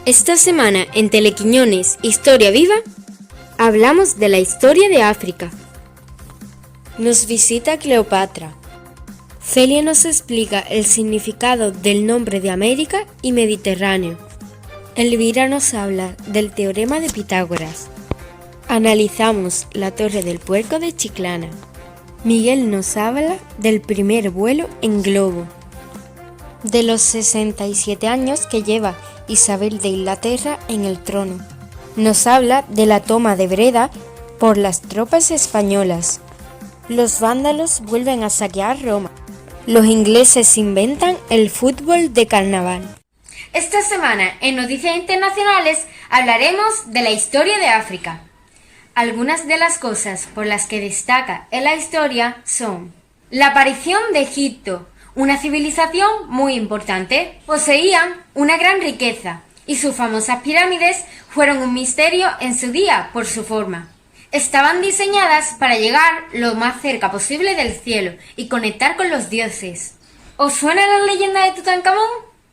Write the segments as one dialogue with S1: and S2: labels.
S1: Esta semana en Telequiñones Historia Viva hablamos de la historia de África. Nos visita Cleopatra. Celia nos explica el significado del nombre de América y Mediterráneo. Elvira nos habla del teorema de Pitágoras. Analizamos la Torre del Puerco de Chiclana. Miguel nos habla del primer vuelo en globo. De los 67 años que lleva Isabel de Inglaterra en el trono. Nos habla de la toma de Breda por las tropas españolas. Los vándalos vuelven a saquear Roma. Los ingleses inventan el fútbol de carnaval. Esta semana en Noticias Internacionales hablaremos de la historia de África. Algunas de las cosas por las que destaca en la historia son la aparición de Egipto, una civilización muy importante. Poseían una gran riqueza y sus famosas pirámides fueron un misterio en su día por su forma. Estaban diseñadas para llegar lo más cerca posible del cielo y conectar con los dioses. ¿Os suena la leyenda de Tutankamón?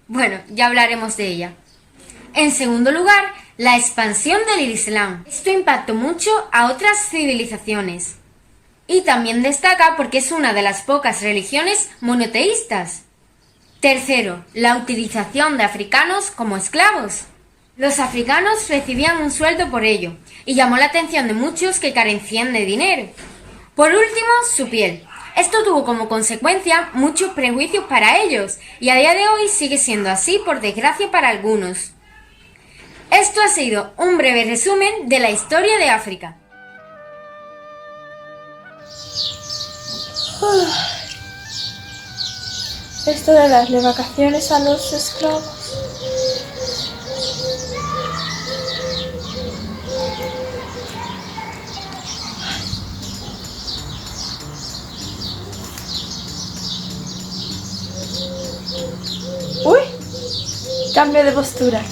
S1: Bueno, ya hablaremos de ella. En segundo lugar, la expansión del Islam. Esto impactó mucho a otras civilizaciones. Y también destaca porque es una de las pocas religiones monoteístas. Tercero, la utilización de africanos como esclavos. Los africanos recibían un sueldo por ello, y llamó la atención de muchos que carecían de dinero. Por último, su piel. Esto tuvo como consecuencia muchos prejuicios para ellos, y a día de hoy sigue siendo así por desgracia para algunos. Esto ha sido un breve resumen de la historia de África.
S2: Esto de darle vacaciones a los esclavos. ¡Uy! Cambio de postura.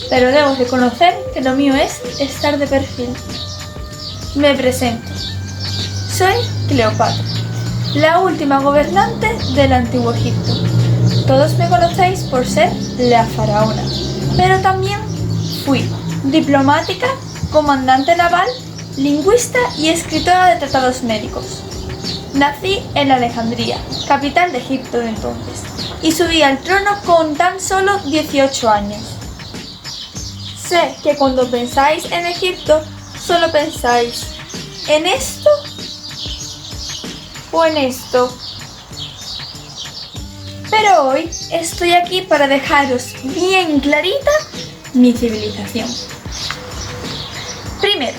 S2: Pero debo reconocer que lo mío es estar de perfil. Me presento. Soy Cleopatra, la última gobernante del antiguo Egipto. Todos me conocéis por ser la faraona, pero también fui diplomática, comandante naval, lingüista y escritora de tratados médicos. Nací en Alejandría, capital de Egipto de entonces, y subí al trono con tan solo 18 años. Sé que cuando pensáis en Egipto, solo pensáis en esto o en esto. Pero hoy estoy aquí para dejaros bien clarita mi civilización. Primero,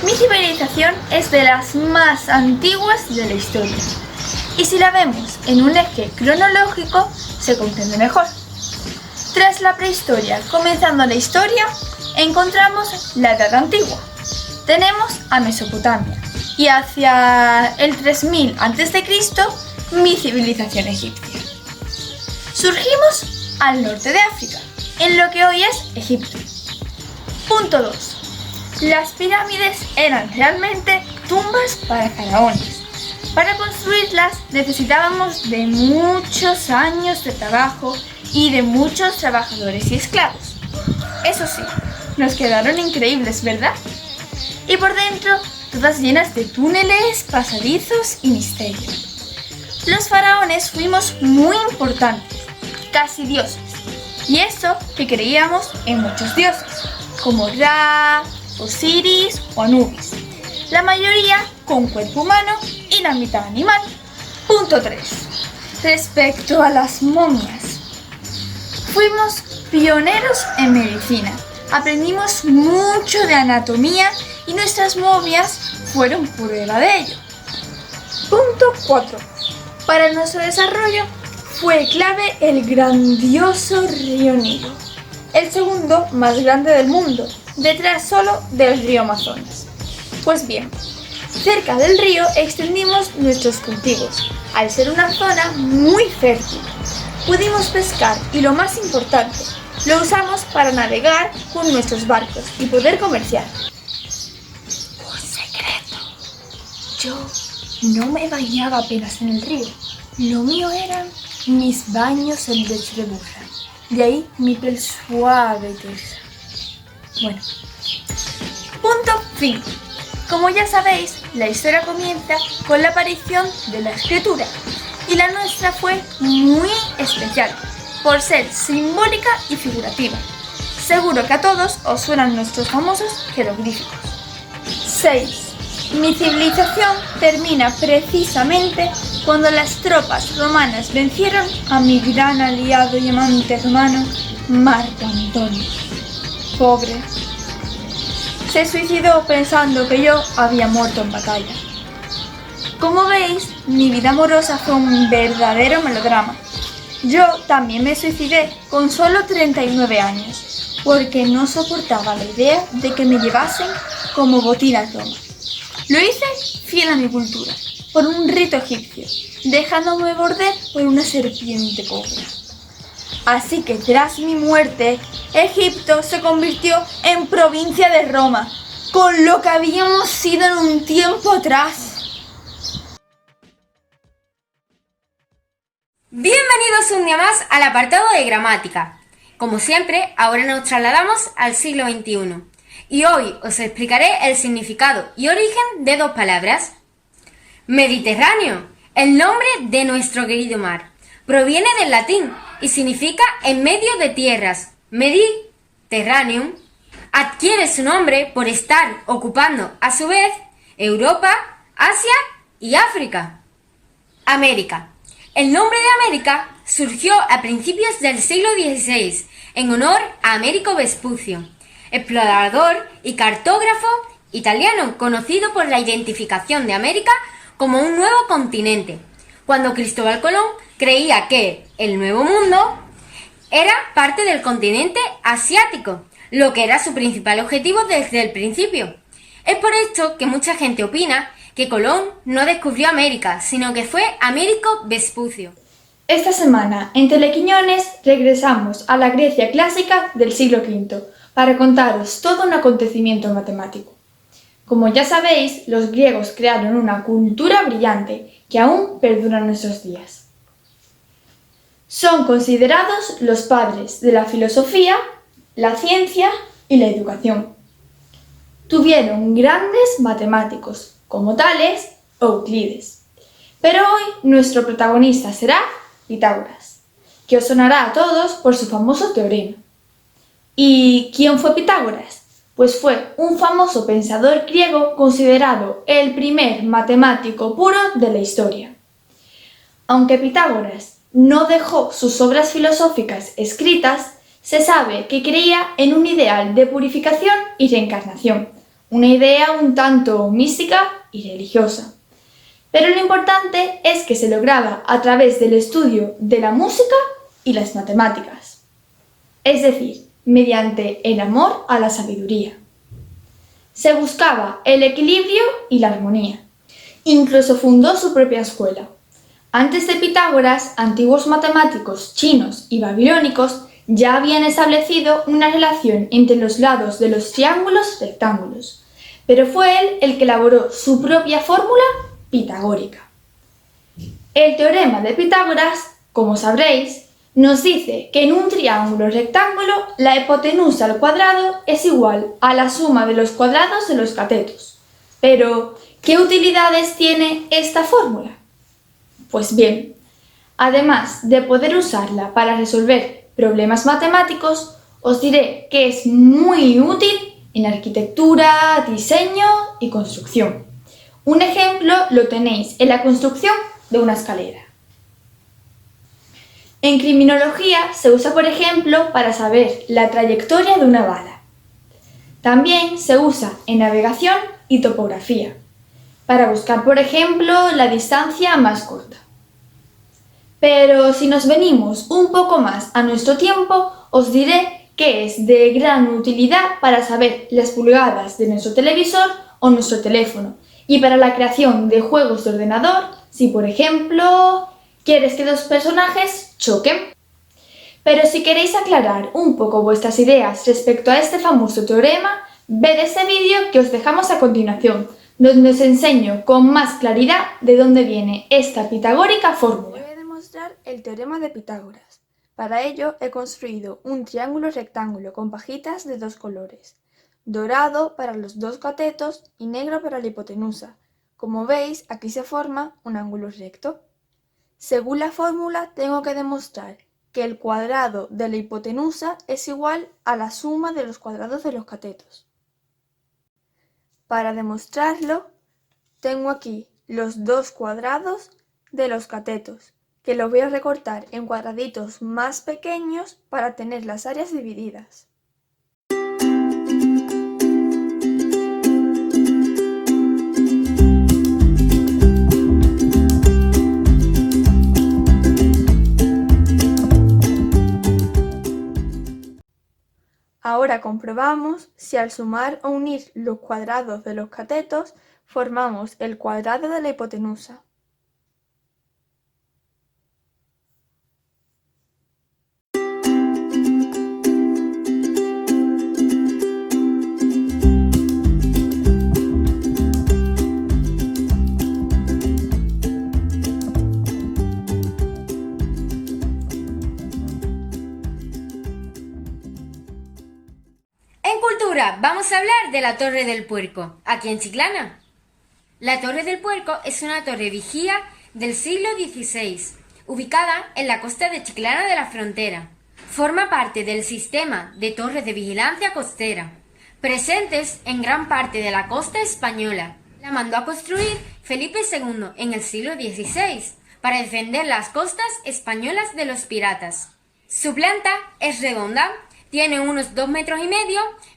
S2: mi civilización es de las más antiguas de la historia. Y si la vemos en un eje cronológico, se comprende mejor. Tras la prehistoria, comenzando la historia, encontramos la Edad Antigua. Tenemos a Mesopotamia. Y hacia el 3000 a.C., mi civilización egipcia. Surgimos al norte de África, en lo que hoy es Egipto. Punto 2. Las pirámides eran realmente tumbas para faraones. Para construirlas necesitábamos de muchos años de trabajo y de muchos trabajadores y esclavos. Eso sí, nos quedaron increíbles, ¿verdad? Y por dentro, todas llenas de túneles, pasadizos y misterio. Los faraones fuimos muy importantes, casi dioses. Y eso que creíamos en muchos dioses, como Ra, Osiris o Anubis. La mayoría con cuerpo humano y la mitad animal. Punto 3. Respecto a las momias. Fuimos pioneros en medicina. Aprendimos mucho de anatomía y nuestras momias fueron prueba de ello. Punto 4. Para nuestro desarrollo fue clave el grandioso río Nilo, el segundo más grande del mundo, detrás solo del río Amazonas. Pues bien, cerca del río extendimos nuestros cultivos, al ser una zona muy fértil. Pudimos pescar y lo más importante, lo usamos para navegar con nuestros barcos y poder comerciar. Un secreto. Yo no me bañaba apenas en el río. Lo mío eran mis baños en leche de burra. De ahí mi piel suave y tersa. Bueno, punto fin. Como ya sabéis, la historia comienza con la aparición de la escritura y la nuestra fue muy especial por ser simbólica y figurativa. Seguro que a todos os suenan nuestros famosos jeroglíficos. 6. Mi civilización termina precisamente cuando las tropas romanas vencieron a mi gran aliado y amante romano, Marco Antonio. Pobre. Se suicidó pensando que yo había muerto en batalla. Como veis, mi vida amorosa fue un verdadero melodrama. Yo también me suicidé con solo 39 años, porque no soportaba la idea de que me llevasen como botín a Roma. Lo hice fiel a mi cultura, por un rito egipcio, dejándome morder por una serpiente cobra. Así que tras mi muerte, Egipto se convirtió en provincia de Roma, con lo que habíamos sido en un tiempo atrás.
S1: Bienvenidos un día más al apartado de gramática. Como siempre, ahora nos trasladamos al siglo XXI. Y hoy os explicaré el significado y origen de dos palabras. Mediterráneo, el nombre de nuestro querido mar, proviene del latín y significa en medio de tierras. Mediterraneum adquiere su nombre por estar ocupando a su vez Europa, Asia y África. América. El nombre de América surgió a principios del siglo XVI en honor a Américo Vespucio, explorador y cartógrafo italiano conocido por la identificación de América como un nuevo continente, cuando Cristóbal Colón creía que el Nuevo Mundo era parte del continente asiático, lo que era su principal objetivo desde el principio. Es por esto que mucha gente opina que Colón no descubrió América, sino que fue Américo Vespucio.
S2: Esta semana, en Telequiñones, regresamos a la Grecia clásica del siglo V para contaros todo un acontecimiento matemático. Como ya sabéis, los griegos crearon una cultura brillante que aún perdura en nuestros días. Son considerados los padres de la filosofía, la ciencia y la educación. Tuvieron grandes matemáticos, como Tales o Euclides. Pero hoy nuestro protagonista será Pitágoras, que os sonará a todos por su famoso teorema. ¿Y quién fue Pitágoras? Pues fue un famoso pensador griego considerado el primer matemático puro de la historia. Aunque Pitágoras no dejó sus obras filosóficas escritas, se sabe que creía en un ideal de purificación y reencarnación, una idea un tanto mística y religiosa. Pero lo importante es que se lograba a través del estudio de la música y las matemáticas, es decir, mediante el amor a la sabiduría. Se buscaba el equilibrio y la armonía. Incluso fundó su propia escuela. Antes de Pitágoras, antiguos matemáticos chinos y babilónicos ya habían establecido una relación entre los lados de los triángulos rectángulos, pero fue él el que elaboró su propia fórmula pitagórica. El teorema de Pitágoras, como sabréis, nos dice que en un triángulo rectángulo la hipotenusa al cuadrado es igual a la suma de los cuadrados de los catetos. Pero, ¿qué utilidades tiene esta fórmula? Pues bien, además de poder usarla para resolver problemas matemáticos, os diré que es muy útil en arquitectura, diseño y construcción. Un ejemplo lo tenéis en la construcción de una escalera. En criminología se usa, por ejemplo, para saber la trayectoria de una bala. También se usa en navegación y topografía, para buscar, por ejemplo, la distancia más corta. Pero si nos venimos un poco más a nuestro tiempo, os diré que es de gran utilidad para saber las pulgadas de nuestro televisor o nuestro teléfono, y para la creación de juegos de ordenador, si por ejemplo quieres que dos personajes choquen. Pero si queréis aclarar un poco vuestras ideas respecto a este famoso teorema, ved este vídeo que os dejamos a continuación, donde os enseño con más claridad de dónde viene esta pitagórica fórmula. Voy a demostrar el teorema de Pitágoras, Para ello he construido un triángulo rectángulo con pajitas de 2 colores, dorado para los 2 catetos y negro para la hipotenusa. Como veis, aquí se forma un ángulo recto. Según la fórmula, tengo que demostrar que el cuadrado de la hipotenusa es igual a la suma de los cuadrados de los catetos. Para demostrarlo, tengo aquí los 2 cuadrados de los catetos, que los voy a recortar en cuadraditos más pequeños para tener las áreas divididas. Ahora comprobamos si al sumar o unir los cuadrados de los catetos formamos el cuadrado de la hipotenusa.
S1: En cultura, vamos a hablar de la Torre del Puerco, aquí en Chiclana. La Torre del Puerco es una torre vigía del siglo XVI, ubicada en la costa de Chiclana de la Frontera. Forma parte del sistema de torres de vigilancia costera, presentes en gran parte de la costa española. La mandó a construir Felipe II en el siglo XVI para defender las costas españolas de los piratas. Su planta es redonda, tiene unos 2,5 metros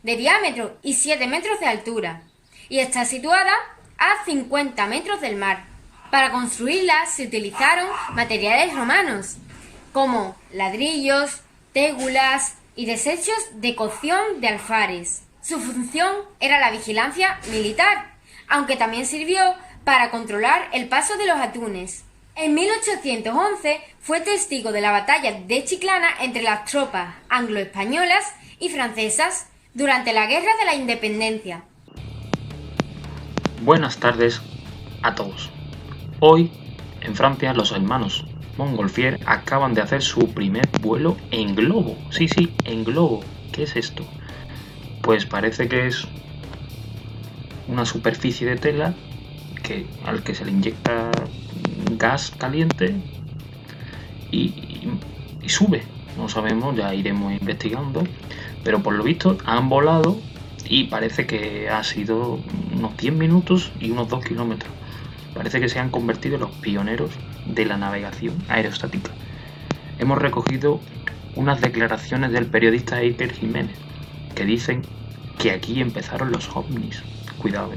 S1: de diámetro y 7 metros de altura, y está situada a 50 metros del mar. Para construirla se utilizaron materiales romanos, como ladrillos, tégulas y desechos de cocción de alfares. Su función era la vigilancia militar, aunque también sirvió para controlar el paso de los atunes. En 1811 fue testigo de la batalla de Chiclana entre las tropas anglo-españolas y francesas durante la Guerra de la Independencia.
S3: Buenas tardes a todos. Hoy, en Francia, los hermanos Montgolfier acaban de hacer su primer vuelo en globo. Sí, en globo. ¿Qué es esto? Pues parece que es una superficie de tela al que se le inyecta gas caliente y sube. No sabemos, ya iremos investigando, pero por lo visto han volado y parece que ha sido unos 10 minutos y unos 2 kilómetros. Parece que se han convertido en los pioneros de la navegación aerostática. Hemos recogido unas declaraciones del periodista Iker Jiménez que dicen que aquí empezaron los ovnis. Cuidado.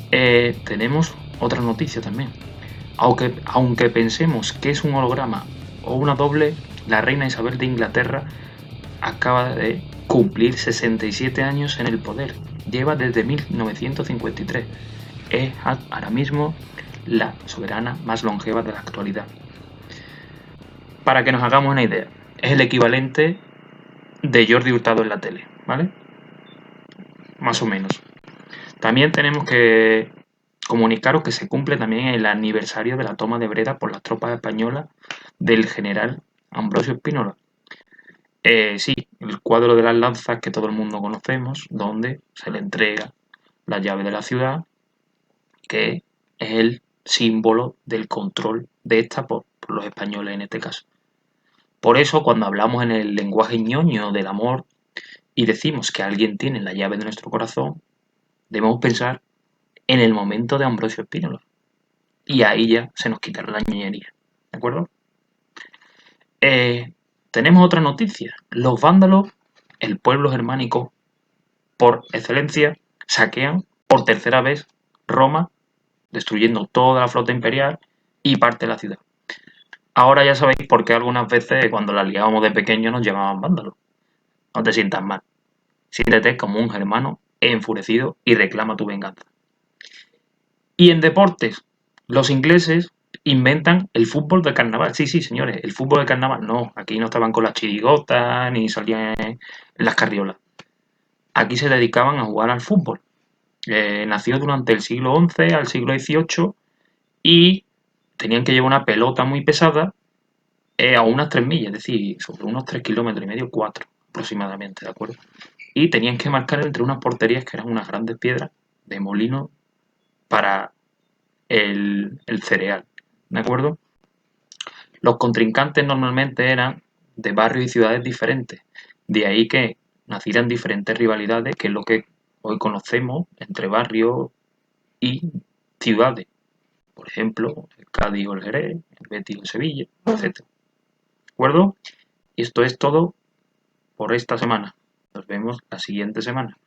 S3: Tenemos otra noticia también. Aunque pensemos que es un holograma o una doble, la reina Isabel de Inglaterra acaba de cumplir 67 años en el poder. Lleva desde 1953. Es ahora mismo la soberana más longeva de la actualidad. Para que nos hagamos una idea, es el equivalente de Jordi Hurtado en la tele, ¿vale? Más o menos. También tenemos que comunicaros que se cumple también el aniversario de la toma de Breda por las tropas españolas del general Ambrosio Spínola. Sí, el cuadro de las lanzas que todo el mundo conocemos, donde se le entrega la llave de la ciudad, que es el símbolo del control de esta por los españoles en este caso. Por eso, cuando hablamos en el lenguaje ñoño del amor y decimos que alguien tiene la llave de nuestro corazón, debemos pensar en el momento de Ambrosio Spínola. Y ahí ya se nos quitará la ñoñería. ¿De acuerdo? Tenemos otra noticia. Los vándalos, el pueblo germánico por excelencia, saquean por tercera vez Roma, destruyendo toda la flota imperial y parte de la ciudad. Ahora ya sabéis por qué algunas veces cuando la liábamos de pequeño nos llamaban vándalos. No te sientas mal. Siéntete como un germano enfurecido y reclama tu venganza. Y en deportes, los ingleses inventan el fútbol de carnaval. Sí, señores, el fútbol de carnaval. No, aquí no estaban con las chirigotas ni salían en las carriolas. Aquí se dedicaban a jugar al fútbol. Nació durante el siglo XI al siglo XVIII y tenían que llevar una pelota muy pesada a unas 3 millas, es decir, sobre unos 3 kilómetros y medio, 4 aproximadamente, ¿de acuerdo? Y tenían que marcar entre unas porterías que eran unas grandes piedras de molino para el cereal, ¿de acuerdo? Los contrincantes normalmente eran de barrios y ciudades diferentes, de ahí que nacieran diferentes rivalidades, que es lo que hoy conocemos entre barrios y ciudades. Por ejemplo, el Cádiz o el Jerez, el Betis o el Sevilla, etc. ¿De acuerdo? Y esto es todo por esta semana. Nos vemos la siguiente semana.